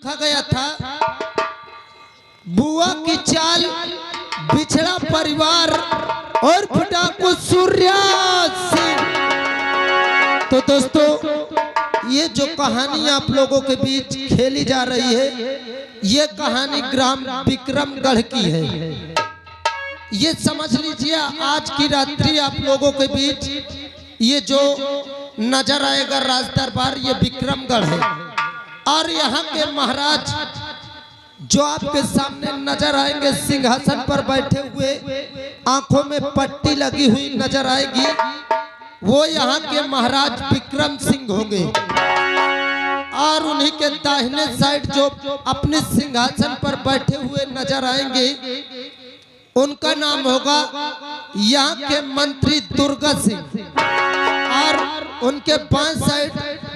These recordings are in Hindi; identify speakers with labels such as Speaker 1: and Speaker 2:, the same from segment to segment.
Speaker 1: देखा गया था बुआ की चाल, बिछड़ा परिवार और पटाखू सूर्या सिंह। तो दोस्तों, ये जो कहानी आप लोगों के बीच खेली जा रही है, ये कहानी ग्राम विक्रमगढ़ की है। ये समझ लीजिए, आज की रात्रि आप लोगों के बीच ये जो नजर आएगा राज दरबार, ये विक्रमगढ़ है। और यहाँ के महाराज जो आपके सामने नजर आएंगे, सिंहासन पर बैठे हुए, आंखों में पट्टी लगी हुई नजर आएगी, वो यहाँ के महाराज विक्रम सिंह होंगे। और उन्हीं के दाहिने साइड जो अपने सिंहासन पर बैठे हुए नजर आएंगे, उनका नाम होगा यहाँ के मंत्री दुर्गा सिंह। और उनके बाएं साइड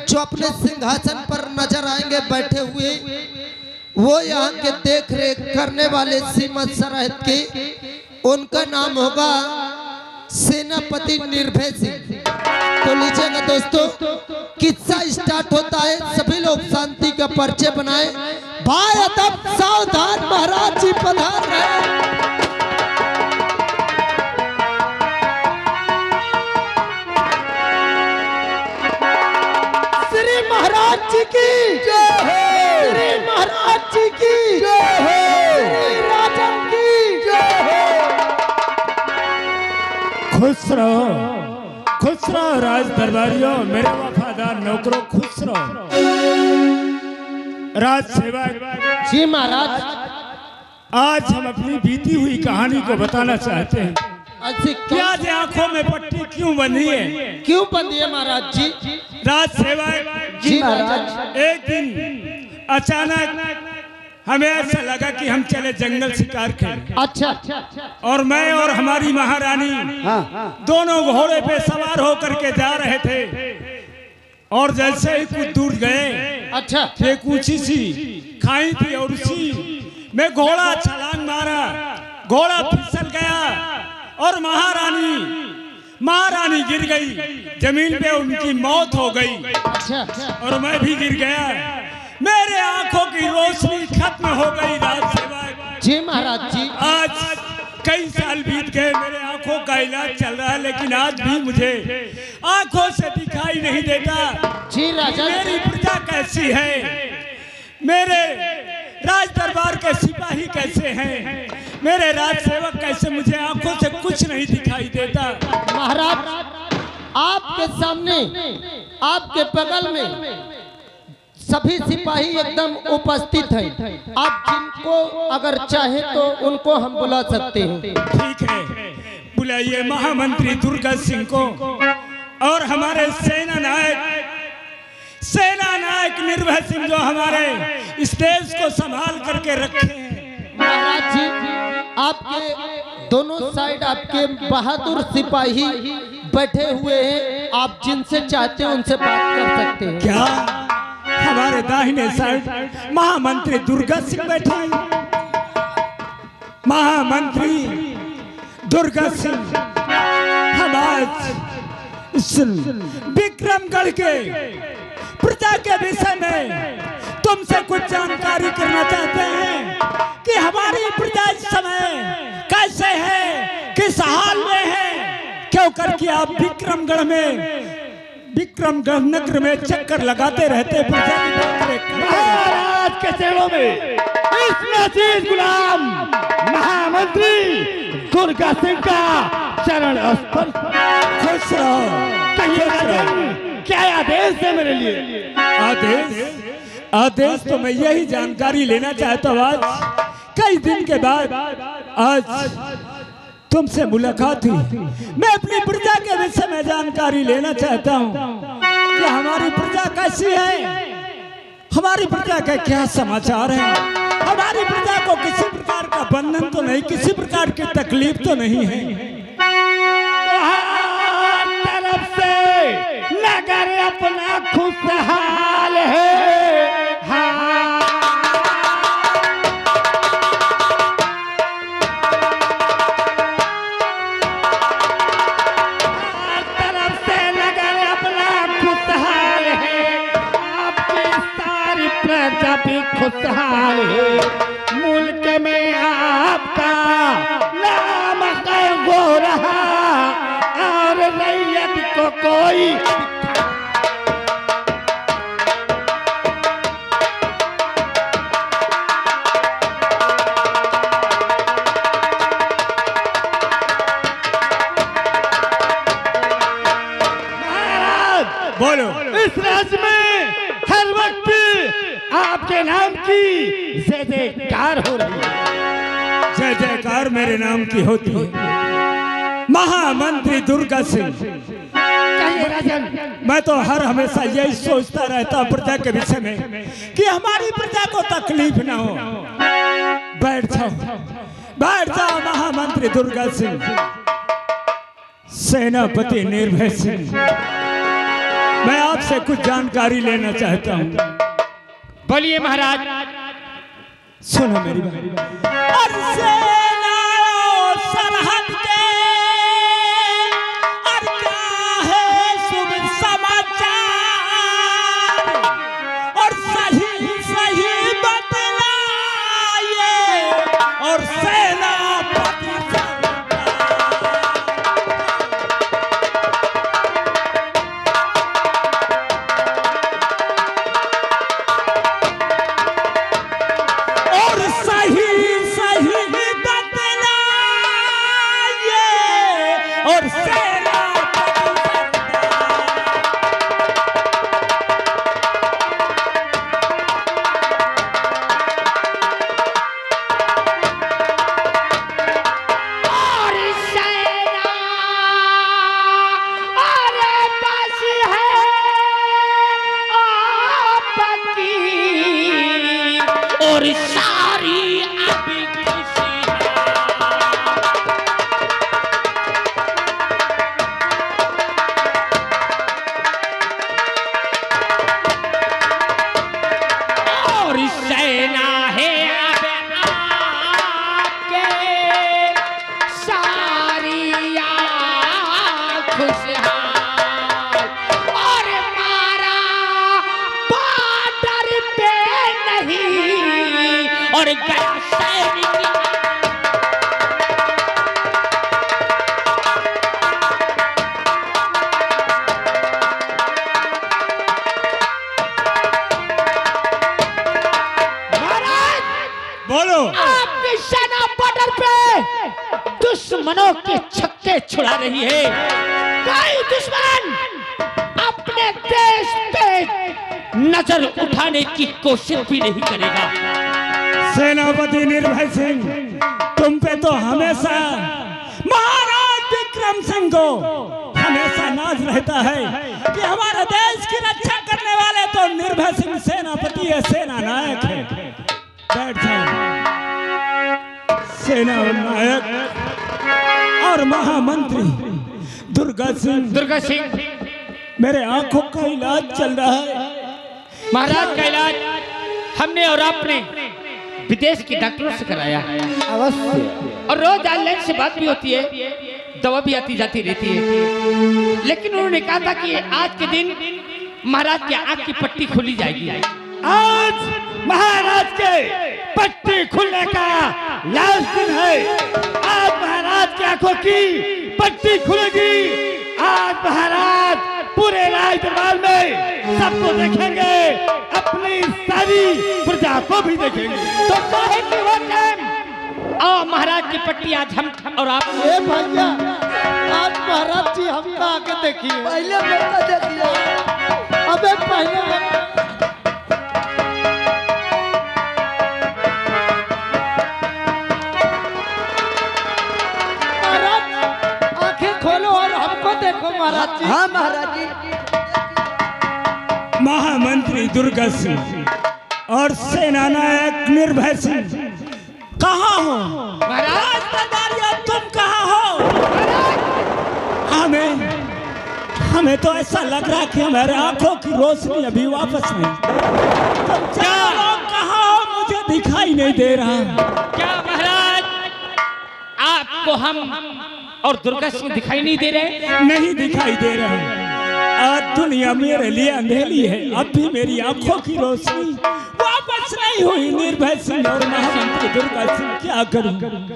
Speaker 1: जो अपने सिंहासन पर नजर आएंगे बैठे हुए, वो यहाँ के देख रेख करने वाले सीमा सरहद के, उनका नाम होगा सेनापति निर्भय सिंह। तो लीजिएगा दोस्तों, किस्सा स्टार्ट होता है। सभी लोग शांति का परिचय बनाए। भाई अदब सावधान, महाराज जी पधार रहे। महाराज जी की जय हो, श्री महाराज जी की जय हो, श्री राजन की जय हो।
Speaker 2: खुश रहो राज दरबारियों, मेरे वफादार नौकरों, खुश रहो। राज सेवक
Speaker 1: जी महाराज,
Speaker 2: आज हम अपनी बीती हुई कहानी को बताना चाहते हैं। क्या आंखों में पट्टी क्यों बंधी है?
Speaker 1: क्यों बंधी है महाराज जी?
Speaker 2: राज सेवक
Speaker 1: जी महाराज,
Speaker 2: एक दिन अचानक हमें ऐसा लगा कि हम चले जंगल शिकार खेलने।
Speaker 1: अच्छा।
Speaker 2: और मैं और हमारी महारानी दोनों घोड़े पे सवार होकर के जा रहे थे। और जैसे ही कुछ दूर गए,
Speaker 1: अच्छा,
Speaker 2: एक ऊंची सी खाई थी और उसी में घोड़ा छलांग मारा, घोड़ा फिसल गया और महारानी गिर गई जमीन पे, उनकी मौत हो गई।
Speaker 1: अच्छा।
Speaker 2: और मैं भी गिर गया, मेरे आंखों की रोशनी खत्म हो गई। राज सेवक
Speaker 1: जी महाराज जी,
Speaker 2: आज कई साल बीत गए, मेरे आंखों का इलाज चल रहा है, लेकिन आज भी मुझे आंखों से दिखाई नहीं देता।
Speaker 1: जी राजा,
Speaker 2: मेरी प्रजा कैसी है, मेरे राज दरबार के सिपाही कैसे हैं, मेरे राज सेवक कैसे, मुझे आंखों से कुछ नहीं दिखाई देता।
Speaker 1: महाराज, आपके सामने, आपके बगल में सभी सिपाही एकदम उपस्थित हैं। आप जिनको अगर चाहे तो उनको हम बुला सकते हैं।
Speaker 2: ठीक है, बुलाइए महामंत्री दुर्गा सिंह को और हमारे सेना नायक निर्भय सिंह, जो हमारे इस देश को संभाल करके रखे हैं।
Speaker 1: महाराज जी, आपके दोनों साइड आपके बहादुर सिपाही बैठे हुए हैं। आप जिनसे चाहते हैं उनसे बात कर सकते हैं।
Speaker 2: क्या हमारे दाहिने साइड महामंत्री दुर्गा सिंह बैठे हैं? महामंत्री दुर्गा सिंह, हम आज इस विक्रमगढ़ के प्रजा के विषय में तुमसे कुछ जानकारी करना चाहते हैं कि हमारी प्रजा इस समय कैसे है, किस हाल में है, क्यों करके आप विक्रमगढ़ नगर में चक्कर लगाते रहते प्रजा की।
Speaker 3: महाराज के चरणों में इस नजीर गुलाम महामंत्री दुर्गा सिंह का चरण स्पर्श।
Speaker 2: खुश रहो।
Speaker 3: क्या आदेश है मेरे लिए?
Speaker 2: आदेश तो मैं यही जानकारी लेना चाहता हूँ। आज कई दिन के बाद आज तुमसे मुलाकात हुई। मैं अपनी प्रजा के विषय में जानकारी लेना चाहता हूँ कि हमारी प्रजा कैसी है, हमारी प्रजा का क्या समाचार है, हमारी प्रजा को किसी प्रकार का बंधन तो नहीं, किसी प्रकार की तकलीफ तो नहीं है।
Speaker 3: तरफ से नगर अपना खुशहाल है। हाँ, तरफ से नगर अपना खुशहाल है, आपकी सारी प्रजा भी खुश खुशहाल है। मुल्क में आपका नाम हो रहा और रैयत को कोई
Speaker 2: बोलो।
Speaker 3: इस राज्य में हर वक्त आपके नाम की जय जयकार हो रही है।
Speaker 2: जय जयकार मेरे नाम की होती है। महामंत्री दुर्गा सिंह,
Speaker 3: कहिए राजन।
Speaker 2: मैं तो हर हमेशा यही सोचता रहता प्रजा के विषय में कि हमारी प्रजा को तकलीफ ना हो। बैठ जाओ महामंत्री दुर्गा सिंह। सेनापति निर्भय सिंह, मैं आपसे कुछ जानकारी लेना चाहता हूँ।
Speaker 3: बोलिए महाराज।
Speaker 2: सुनो मेरी बात। और सेना और सरहद के और क्या है शुभ समाचार और सही सही बतलाइए और सेनापति और सेना
Speaker 3: और सारी अभी खुशी सेना है अब आपके सारी खुशहाल और मारा बॉर्डर पे नहीं और गया सैनिक
Speaker 2: बोलो।
Speaker 3: आपकी सेना बॉर्डर पे दुश्मनों के छक्के छुड़ा रही है। कोई दुश्मन अपने देश पे नजर उठाने की कोशिश भी नहीं करेगा।
Speaker 2: सेनापति निर्भय सिंह, तुम पे तो हमेशा महाराज विक्रम सिंह को हमेशा नाज रहता है कि हमारे देश की रक्षा करने वाले तो निर्भय सिंह सेनापति है, सेना नायक है। बैठ जाओ। सेना नायक और महामंत्री दुर्गा सिंह, मेरे आंखों का इलाज चल रहा है।
Speaker 3: महाराज का इलाज हमने और आपने विदेश के डॉक्टरों से कराया है अवश्य, और रोज ऑनलाइन से बात भी होती है, दवा भी आती जाती रहती है। लेकिन उन्होंने कहा था कि आज के दिन महाराज की आंख की पट्टी खुली जाएगी। आज महाराज के पट्टी खुलने का लास्ट दिन है। आज महाराज की आंखों की पट्टी खुलेगी। आज महाराज पूरे राज दरबार में सबको देखेंगे, अपनी सारी प्रजा को भी देखेंगे। तो काहे की वो टाइम आओ महाराज की पट्टी आज हम और आप।
Speaker 1: ए भैया, आज महाराज जी हमका आके देखिए। पहले मौका देखिए। अबे पहले देखो महाराज जी। हाँ महाराज जी।
Speaker 2: महामंत्री दुर्गा सिंह और सेना नायक निर्भय सिंह कहाँ हो?
Speaker 3: महाराज
Speaker 2: दरबारिया, तुम कहाँ हो? हमें तो ऐसा लग रहा है कि हमारे आंखों की रोशनी अभी वापस नहीं। तुम कहाँ हो? मुझे दिखाई नहीं दे रहा।
Speaker 3: क्या महाराज आपको हम और दुर्गा सिंह दिखाई नहीं दे रहे?
Speaker 2: नहीं दिखाई दे रहे। आज दुनिया मेरे लिए अंधेरी है। अब भी मेरी आंखों की रोशनी वापस नहीं हुई निर्भय सिंह और महामंत्री दुर्गा सिंह, क्या करूं?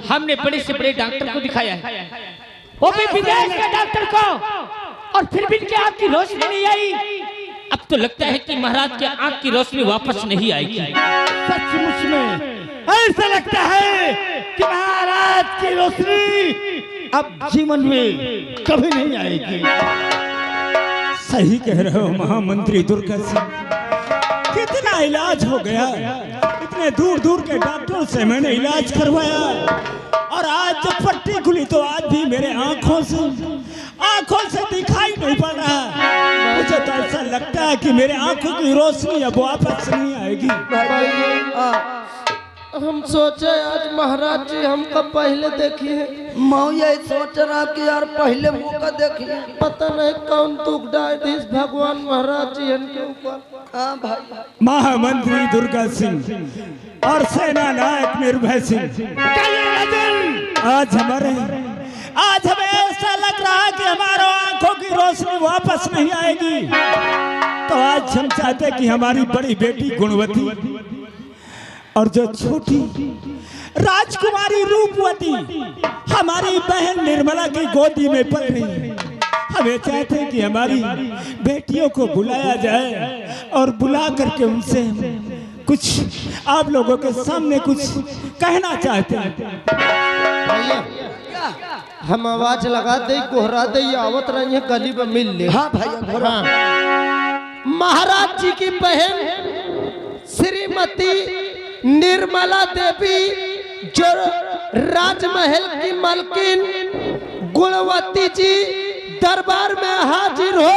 Speaker 3: हमने बड़े से बड़े डॉक्टर को दिखाया है, वो भी विदेश के डॉक्टर को, और फिर भी क्या आँख की रोशनी नहीं आई। अब तो लगता है कि महाराज के आँख की रोशनी वापस नहीं आएगी।
Speaker 4: सचमुच में ऐसा लगता है कि महाराज की रोशनी अब जीवन में कभी नहीं आएगी।
Speaker 2: सही कह रहे हो महामंत्री दुर्गा सिंह, कितना इलाज हो गया, इतने दूर दूर के डॉक्टरों से मैंने इलाज करवाया, और आज जब पट्टी खुली तो आज भी मेरे आंखों से दिखाई नहीं पड़ रहा। मुझे तो ऐसा लगता है कि मेरे आंखों की रोशनी अब वापस नहीं आएगी।
Speaker 1: हम सोचे आज महाराज जी हमको पहले देखिए,
Speaker 5: मैं यही सोच रहा कि यार पहले मौका देखिए।
Speaker 1: पता नहीं कौन दुख डाल दी भगवान महाराज जी इनके ऊपर।
Speaker 5: हाँ भाई,
Speaker 2: महामंत्री दुर्गा सिंह और सेना नायक निर्भय सिंह, आज हमें ऐसा लग रहा है कि हमारी आंखों की रोशनी वापस नहीं आएगी। तो आज हम चाहते कि हमारी बड़ी बेटी गुणवती और जो छोटी राजकुमारी रूपवती हमारी बहन निर्मला की गोदी में पल रही है, हमें चाहते हैं कि हमारी बेटियों को बुलाया जाए और बुला करके उनसे कुछ आप लोगों के सामने कुछ कहना चाहते हैं।
Speaker 1: भैया हम आवाज लगा दे, कोहरा दे, आवत रही है गली में मिल ले।
Speaker 5: हाँ भाई,
Speaker 1: हाँ। महाराज जी की बहन श्रीमती निर्मला देवी जो राजमहल की मालकिन गुणवती जी दरबार में हाजिर हो।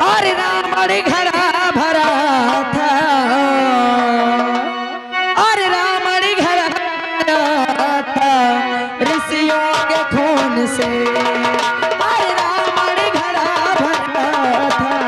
Speaker 5: अरे रावण घड़ा भरा था, अरे रावण घड़ा भरा था ऋषियों के खून से, अरे रावण घड़ा भरा था।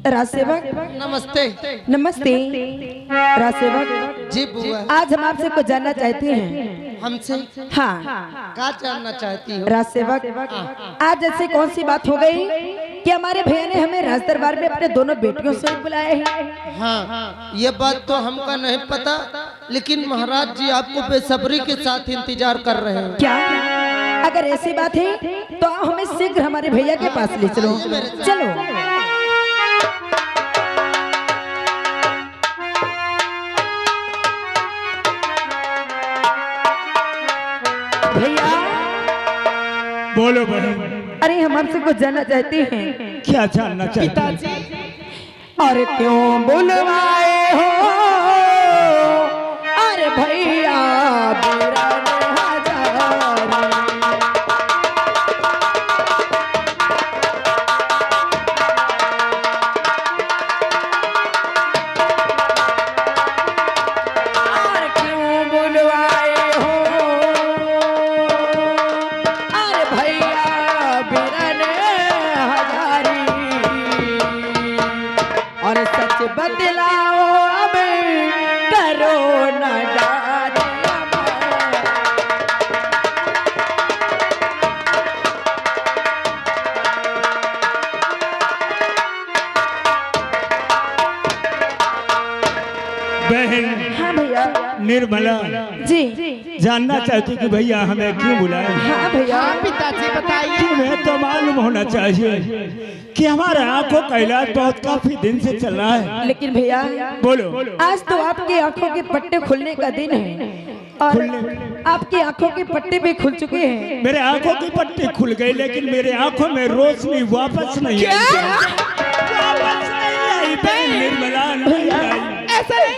Speaker 5: राजसेवक
Speaker 1: नमस्ते।
Speaker 5: नमस्ते। राजसेवक
Speaker 1: जी बुआ,
Speaker 5: आज हम आपसे कुछ जानना चाहते हैं।
Speaker 1: हमसे
Speaker 5: हाँ
Speaker 1: क्या जानना चाहती हो?
Speaker 5: राजसेवक, आज ऐसी कौन सी बात हो गई कि हमारे भैया ने हमें राज दरबार में अपने दोनों बेटियों से बुलाया है?
Speaker 1: हाँ, ये बात तो हमका नहीं पता, लेकिन महाराज जी आपको बेसब्री के साथ इंतजार कर रहे हैं।
Speaker 5: क्या? अगर ऐसी बात है तो आप हमें शीघ्र हमारे भैया के पास ले चलो। चलो भैया।
Speaker 2: बोलो बहन,
Speaker 5: अरे हम आपसे कुछ जानना चाहते हैं।
Speaker 2: क्या जानना चाहते हैं?
Speaker 5: और क्यों बुलवाए हो अरे भैया मेरा बदलाओ अब करो न डारे।
Speaker 2: बहन
Speaker 5: हाँ भैया।
Speaker 2: निर्मला
Speaker 5: जी
Speaker 2: जानना चाहती कि भैया हमें क्यों बुलाया?
Speaker 5: हाँ भैया।
Speaker 6: पिताजी बताइए।
Speaker 2: तुम्हें तो मालूम होना चाहिए कि हमारे आंखों का इलाज बहुत काफी दिन से चल रहा है।
Speaker 5: लेकिन भैया
Speaker 2: बोलो।
Speaker 5: आज तो आपकी आंखों के पट्टे खुलने का दिन है और आपकी आंखों के पट्टे भी खुल चुके हैं।
Speaker 2: मेरे आंखों की पट्टी खुल गई लेकिन मेरे आंखों में रोशनी वापस नहीं आई। वापस नहीं आई बहन निर्मला, नहीं आई।
Speaker 5: ऐसा नहीं,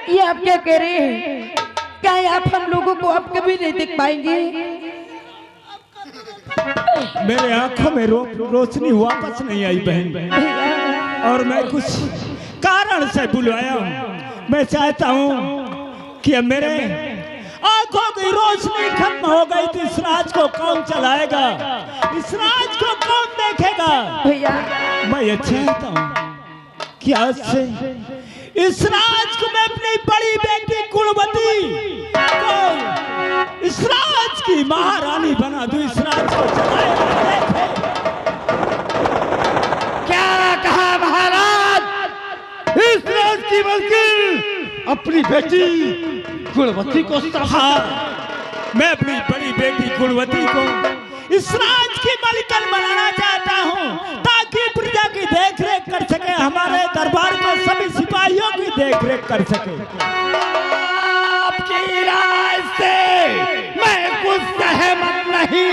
Speaker 5: ये आप क्या कह रहे हैं? क्या आप हम लोगों को आप कभी नहीं देख पाएंगे?
Speaker 2: मेरे आंखों में रोशनी वापस नहीं आई बहन, और मैं कुछ कारण से बुलाया हूँ। मैं चाहता हूँ कि अब मेरे आंखों की रोशनी खत्म हो गई तो इस राज को कौन चलाएगा, इस राज को कौन देखेगा?
Speaker 5: भैया
Speaker 2: मैं ये चाहता हूँ कि आज से इस राज को मैं अपनी बड़ी बेटी गुणवती को इस राज की महारानी बना दूं, इस राज को चलाएगा।
Speaker 4: क्या कहा महाराज? इस राज की मलकिन अपनी बेटी गुणवती को
Speaker 2: हाँ, मैं अपनी बड़ी बेटी गुणवती को इस राज की मलिकन बनाना चाहता हूँ ताकि प्रजा की देखरेख कर सके, हमारे दरबार में सभी सिपाहियों की देखरेख कर सके।
Speaker 4: आपकी राय से मैं कुछ सहमत नहीं।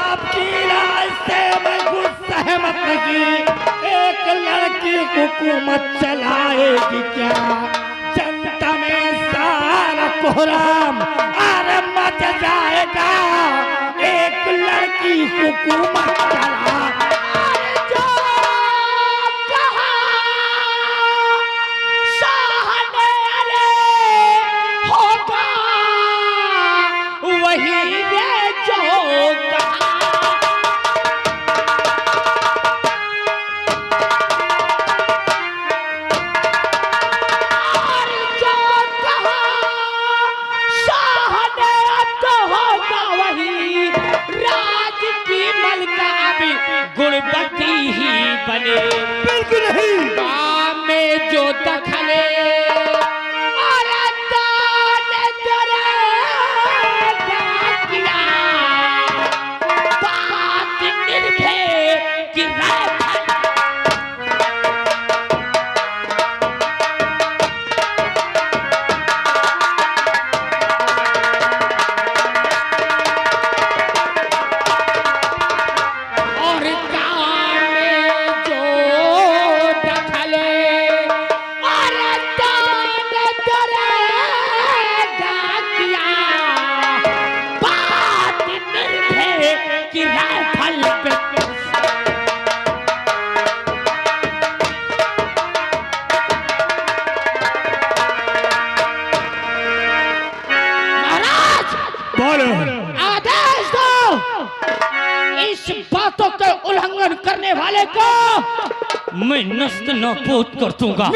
Speaker 4: आपकी राय से मैं कुछ सहमत नहीं। एक लड़की हुकूमत चलाएगी क्या? जनता में सारा कोहराम अरे मच जाएगा। एक लड़की हुकूमत चला जो कहा साहने होगा वही ये जो कहा।
Speaker 3: गुणवती ही बने।
Speaker 4: बिल्कुल नहीं।
Speaker 3: काम में जो दखले और दान किया, बात निर्भय की राय करने वाले को मैं नष्ट नाबूद कर दूंगा।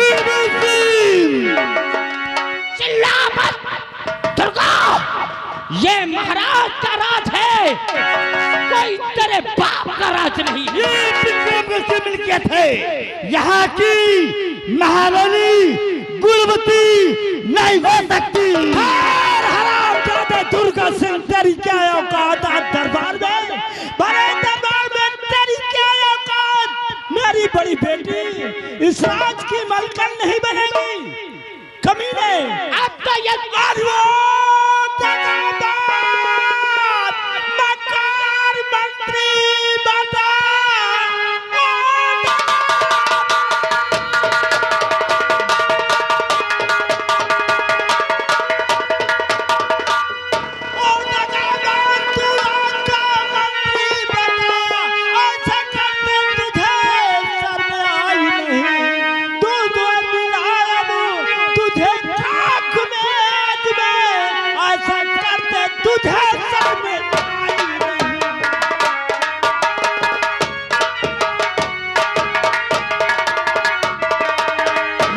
Speaker 3: चिल्ला मत दुर्गा, ये महाराज का राज है, कोई तेरे बाप का राज नहीं।
Speaker 4: ये विक्रम से मिलकियत है, यहाँ की महारानी गुणवती नहीं हो सकती।
Speaker 2: हरामजादा दुर्गा सिंह, तेरी क्या औकात है दरबार में? बड़े दरबार में तेरी क्या औकात? मेरी बड़ी बेटी इस राज की मलकन नहीं बनेगी। कमीने,
Speaker 3: अब तो ये
Speaker 2: मकार मंत्री बता।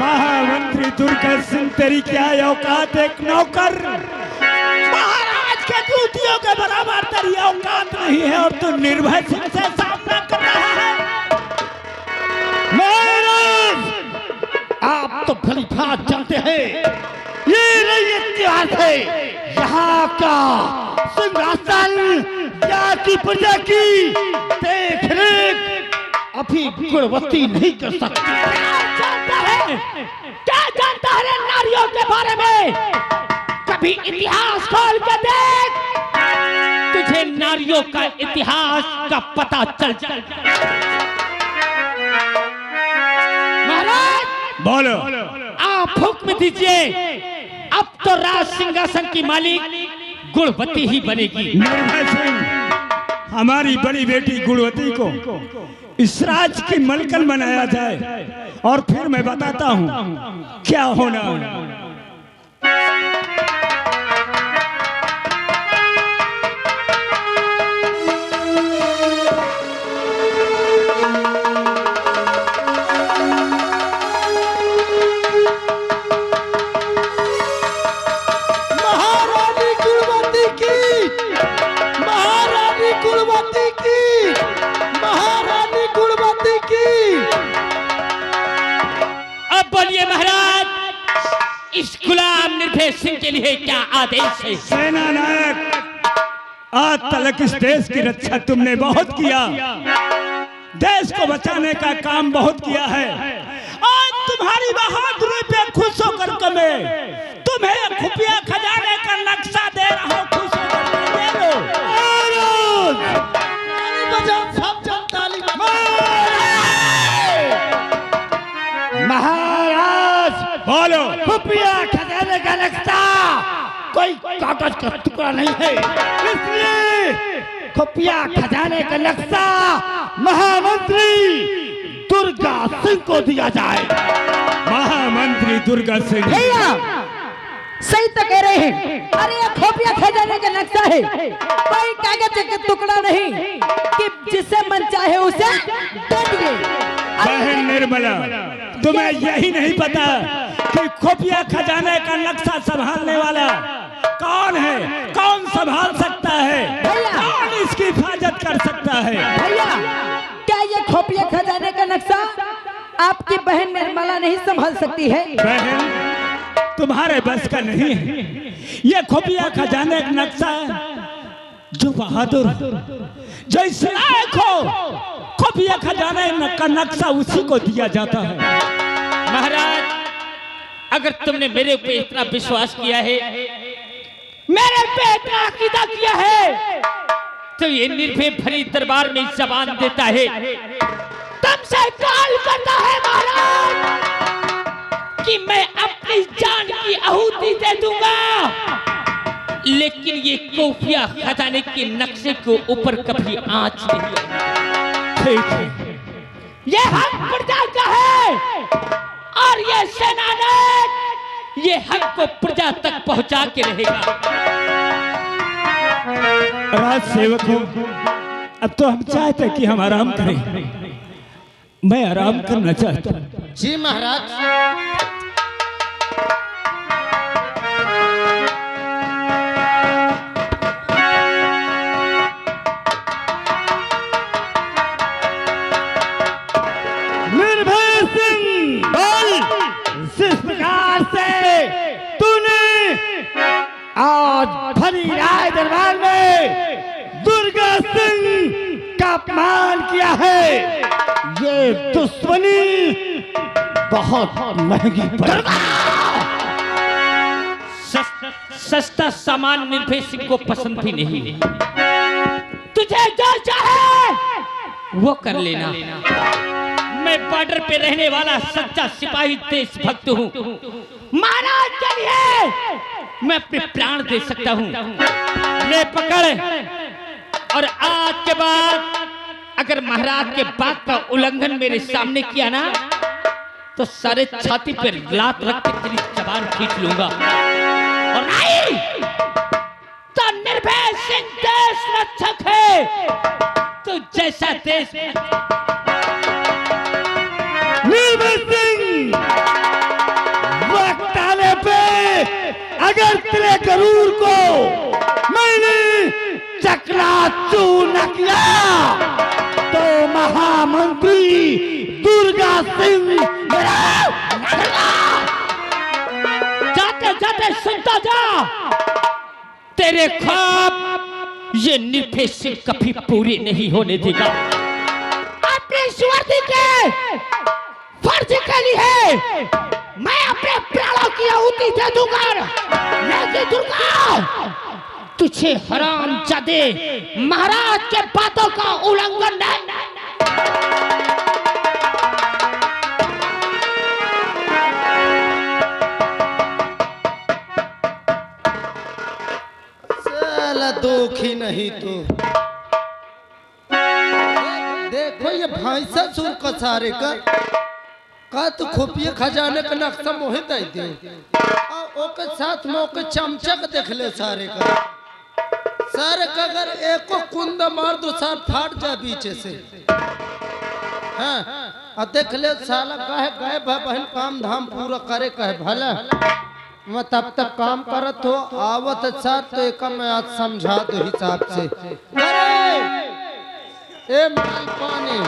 Speaker 2: महामंत्री दुर्गा सिंह, तेरी क्या औकात? एक नौकर महाराज के दूतियों के बराबर तेरी औकात नहीं है और तू निर्भय सिंह से सामना कर रहा है।
Speaker 4: महाराज, आप तो भली भांति जानते हैं ये नहीं इतिहास है। यहाँ का सिंहासन यहाँ की प्रजा की देख रेख अभी गुणवती नहीं कर सकती।
Speaker 3: क्या जानता है नारियों के बारे में? कभी इतिहास खोल के देख, तुझे नारियों का इतिहास का पता चल जाए। महाराज
Speaker 2: बोलो।
Speaker 3: आप हुक्म दीजिए, अब तो राज सिंहासन की मालिक गुणवती ही बनेगी।
Speaker 2: निर्भय सिंह, हमारी बड़ी बेटी गुणवती को इस राज की मलकन बनाया जाए और फिर मैं बताता हूँ क्या होना है।
Speaker 1: महारानी गुणवती की, महारानी गुणवती की, महारानी गुणवती की।
Speaker 3: अब बोलिए महाराज, इस गुलाम निर्भय सिंह के लिए क्या आदेश है?
Speaker 2: सेना नायक, आज तक इस देश की रक्षा तुमने बहुत किया, देश को बचाने का काम बहुत किया है। आज तुम्हारी बहादुरी पे खुश होकर के मैं तुम्हें खुफिया खजाने का नक्शा दे रहा हूँ। खुश होकर के ले लो।
Speaker 1: ताली बजाओ, सब जन ताली बजाओ।
Speaker 4: महाराज,
Speaker 2: बोलो।
Speaker 4: खुफिया खजाने का नक्शा कोई कागज का टुकड़ा नहीं है, इसलिए खुफिया खजाने का नक्शा महामंत्री दुर्गा सिंह को दिया जाए।
Speaker 2: महामंत्री दुर्गा सिंह,
Speaker 5: भैया सही तो कह रहे हैं। अरे ये खुफिया खजाने का नक्शा है, कोई कागज का टुकड़ा नहीं कि जिसे मन चाहे उसे दे दिए।
Speaker 2: बहन निर्मला, तुम्हें यही नहीं पता कि खुफिया खजाने का नक्शा संभालने वाला कौन है, कौन संभाल सकता है,
Speaker 5: भैया।
Speaker 2: कौन इसकी हिफाजत कर सकता है?
Speaker 5: भैया, क्या ये खुफिया खजाने का नक्शा आपकी बहन निर्मला नहीं संभाल सकती है?
Speaker 2: बहन, तुम्हारे बस का नहीं है। ये खुफिया खजाने का नक्शा जो बहादुर, जो इस लायक हो, खुफिया खजाने का नक्शा उसी को दिया जाता है।
Speaker 3: महाराज, अगर तुमने मेरे पे इतना विश्वास किया है, मेरे पे इतना अकीदा किया है, तो ये निर्भय भरी दरबार में जबान देता है, तुमसे काल करता है महाराज कि मैं अपनी जान की आहुति दे दूंगा, लेकिन ये खुफिया खजाने के नक्शे को ऊपर कभी आंच नहीं आएगी।
Speaker 2: ठीक है,
Speaker 3: ये हक प्रजा का है और ये सेनानायक ये हक को प्रजा तक पहुंचा के रहेगा।
Speaker 2: राज सेवक हूँ, अब तो हम चाहते कि हम आराम करें। मैं आराम करना चाहता हूँ।
Speaker 1: जी महाराज।
Speaker 4: निर्भय सिंह, बोल, जिस प्रकार से तूने आज भरी राय दरबार में दुर्गा सिंह का अपमान किया है, ये दुश्मनी बहुत महंगी पड़ेगी।
Speaker 3: सस्ता सामान निर्भय सिंह को पसंद भी नहीं। तुझे जो चाहे वो कर लेना। मैं बॉर्डर पे रहने वाला सच्चा सिपाही देशभक्त हूँ। महाराज के लिए मैं अपने प्राण दे सकता हूँ। ले पकड़, और आज के बाद अगर महाराज के बात का उल्लंघन मेरे सामने किया ना, तो सारे छाती पर लात रख के तेरी जबान खींच लूंगा। और नहीं तो निर्भय सिंह देश रक्षक है, तो जैसा देश
Speaker 4: निर्भय सिंह, वक्त आने पे अगर तेरे गरूर को मैंने
Speaker 3: मैं सुनता जा। तेरे ख्वाब ये निर्भय सिंह कभी पूरे नहीं होने देगा। अपने ईश्वरदी के फर्ज के लिए मैं अपने प्राणों की आहुति दे दूंगा, लेकिन दुर्गा तुझे हरामजादे महाराज के बातों का उल्लंघन नहीं।
Speaker 1: साला दुखी नहीं तो देखो ये भैंसा सुर का सारे का तो खुफिया खजाने का नक्शा मोहित आई दे और ओके साथ में ओके चमचा के देख ले सारे का अगर एको कुंद मार दो सार फाट जा पीछे से। हाँ और देख ले साला कहे गए बहन काम धाम पूरा करे कहे भला मैं तब तक काम करत हो आवत साथ तो एक मैं आज समझा दो हिसाब से। अरे ए माल पानी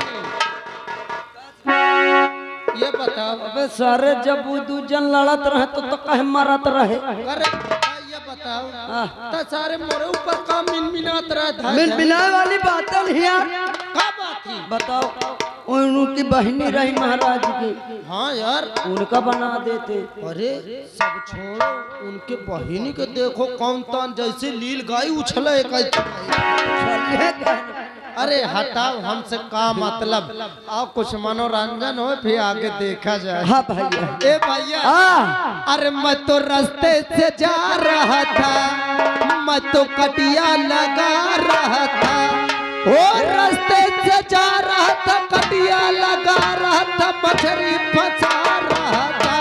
Speaker 1: ये बताओ।
Speaker 5: अबे सारे जब वो दूजन लड़त रहे तो कहे मरत रहे।
Speaker 1: अरे ये बताओ तो सारे मोरे ऊपर का मिनमिनात रहा।
Speaker 5: मिनमिनाने वाली बात नहीं यार।
Speaker 1: क्या बात थी
Speaker 5: बताओ। उनकी बहनी रही महाराज की।
Speaker 1: हाँ यार
Speaker 5: उनका बना देते।
Speaker 1: अरे सब छोड़ो उनके बहिनी के देखो कौन तान जैसे लील गाय उछला एक। अरे हटाओ हमसे का मतलब, आओ कुछ मनोरंजन हो फिर आगे देखा जाए।
Speaker 5: हाँ भैया।
Speaker 1: ए भैया अरे मैं तो रास्ते से जा रहा था, मैं तो कटिया लगा रहा था। ओ रास्ते से जा रहा था, कटिया लगा रहा था, मछली फंसा रहा था,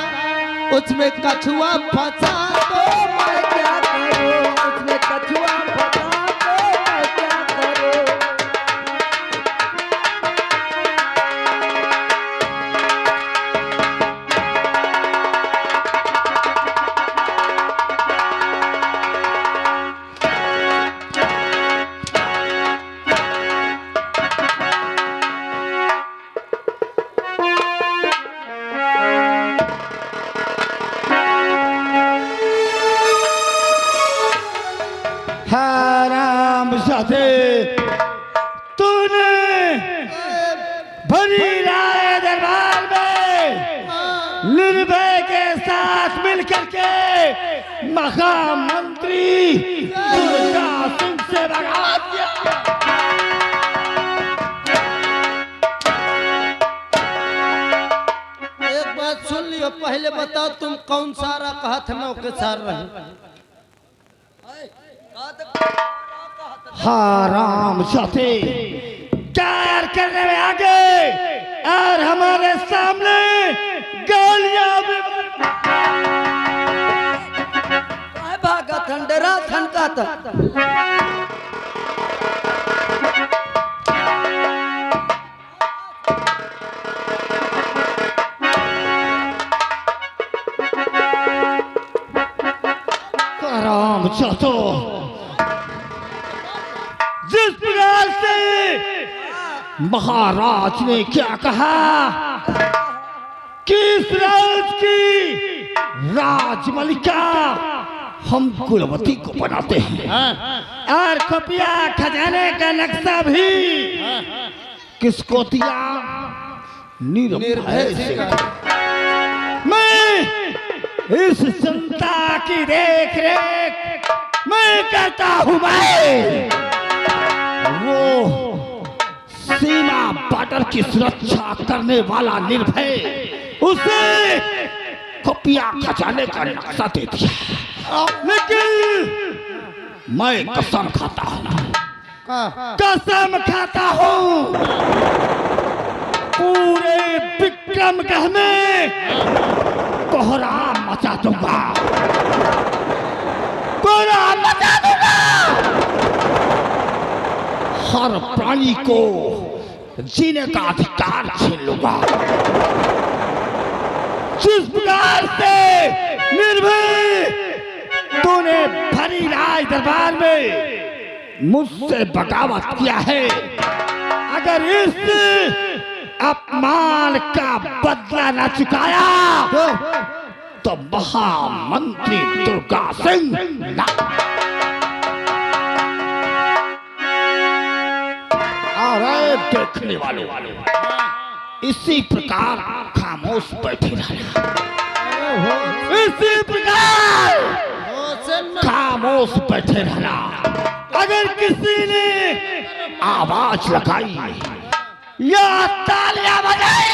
Speaker 1: उसमें कछुआ फंसा तो मैं क्या करूं, उसमें कछुआ फंसा तो मैं क्या करूं।
Speaker 4: तूने भरी राय दरबार में निर्भय के साथ मिलकर के महामंत्री दुर्गा सिंह से भगा दिया।
Speaker 1: एक बात सुन लियो, पहले बताओ तुम कौन सारा कहा था मैं ओके सार रही।
Speaker 4: हराम जाते प्यार करने में आगे और हमारे सामने गालियां भी
Speaker 5: भागा ठंडेरा ठनका था।
Speaker 4: हराम जातो जिस प्रकार से महाराज ने क्या कहा कि इस राज की राजमलिका हम कुलवती को बनाते हैं और खुफिया खजाने का नक्शा भी किसको दिया? निर्भय से। मैं इस जनता की देख रेख मैं करता हूँ। मैं वो सीमा बॉर्डर की सुरक्षा करने वाला निर्भय उसे खुफिया खजाने का नक्शा दे दिया, लेकिन मैं कसम खाता हूँ पूरे विक्रमगढ़ में कोहराम मचा दूंगा, कोहराम मचा दूंगा। हर प्राणी को जीने का अधिकार छीन लूंगा। जिस प्रकार से निर्भय तूने भरी राज दरबार में मुझसे बगावत किया है, अगर इस अपमान का बदला न चुकाया तो महामंत्री दुर्गा सिंह अरे देखने वालों, इसी प्रकार खामोश बैठे रहना, इसी प्रकार खामोश बैठे रहना। अगर किसी ने आवाज लगाई या तालियां बजाई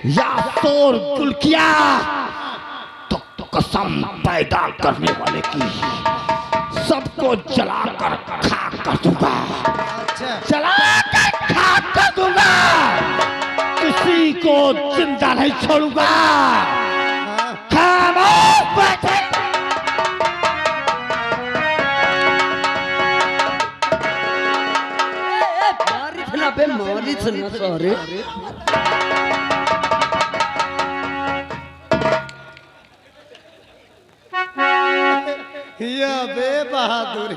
Speaker 4: या शोर गुल किया तो कसम पैदा करने वाले की सबको जलाकर खाक कर दूंगा, जलाकर खाक कर दूंगा, किसी को जिंदा नहीं छोड़ूंगा। खामोश बैठे।
Speaker 5: मारी थी ना सॉरी।
Speaker 1: या बे बहादुरी।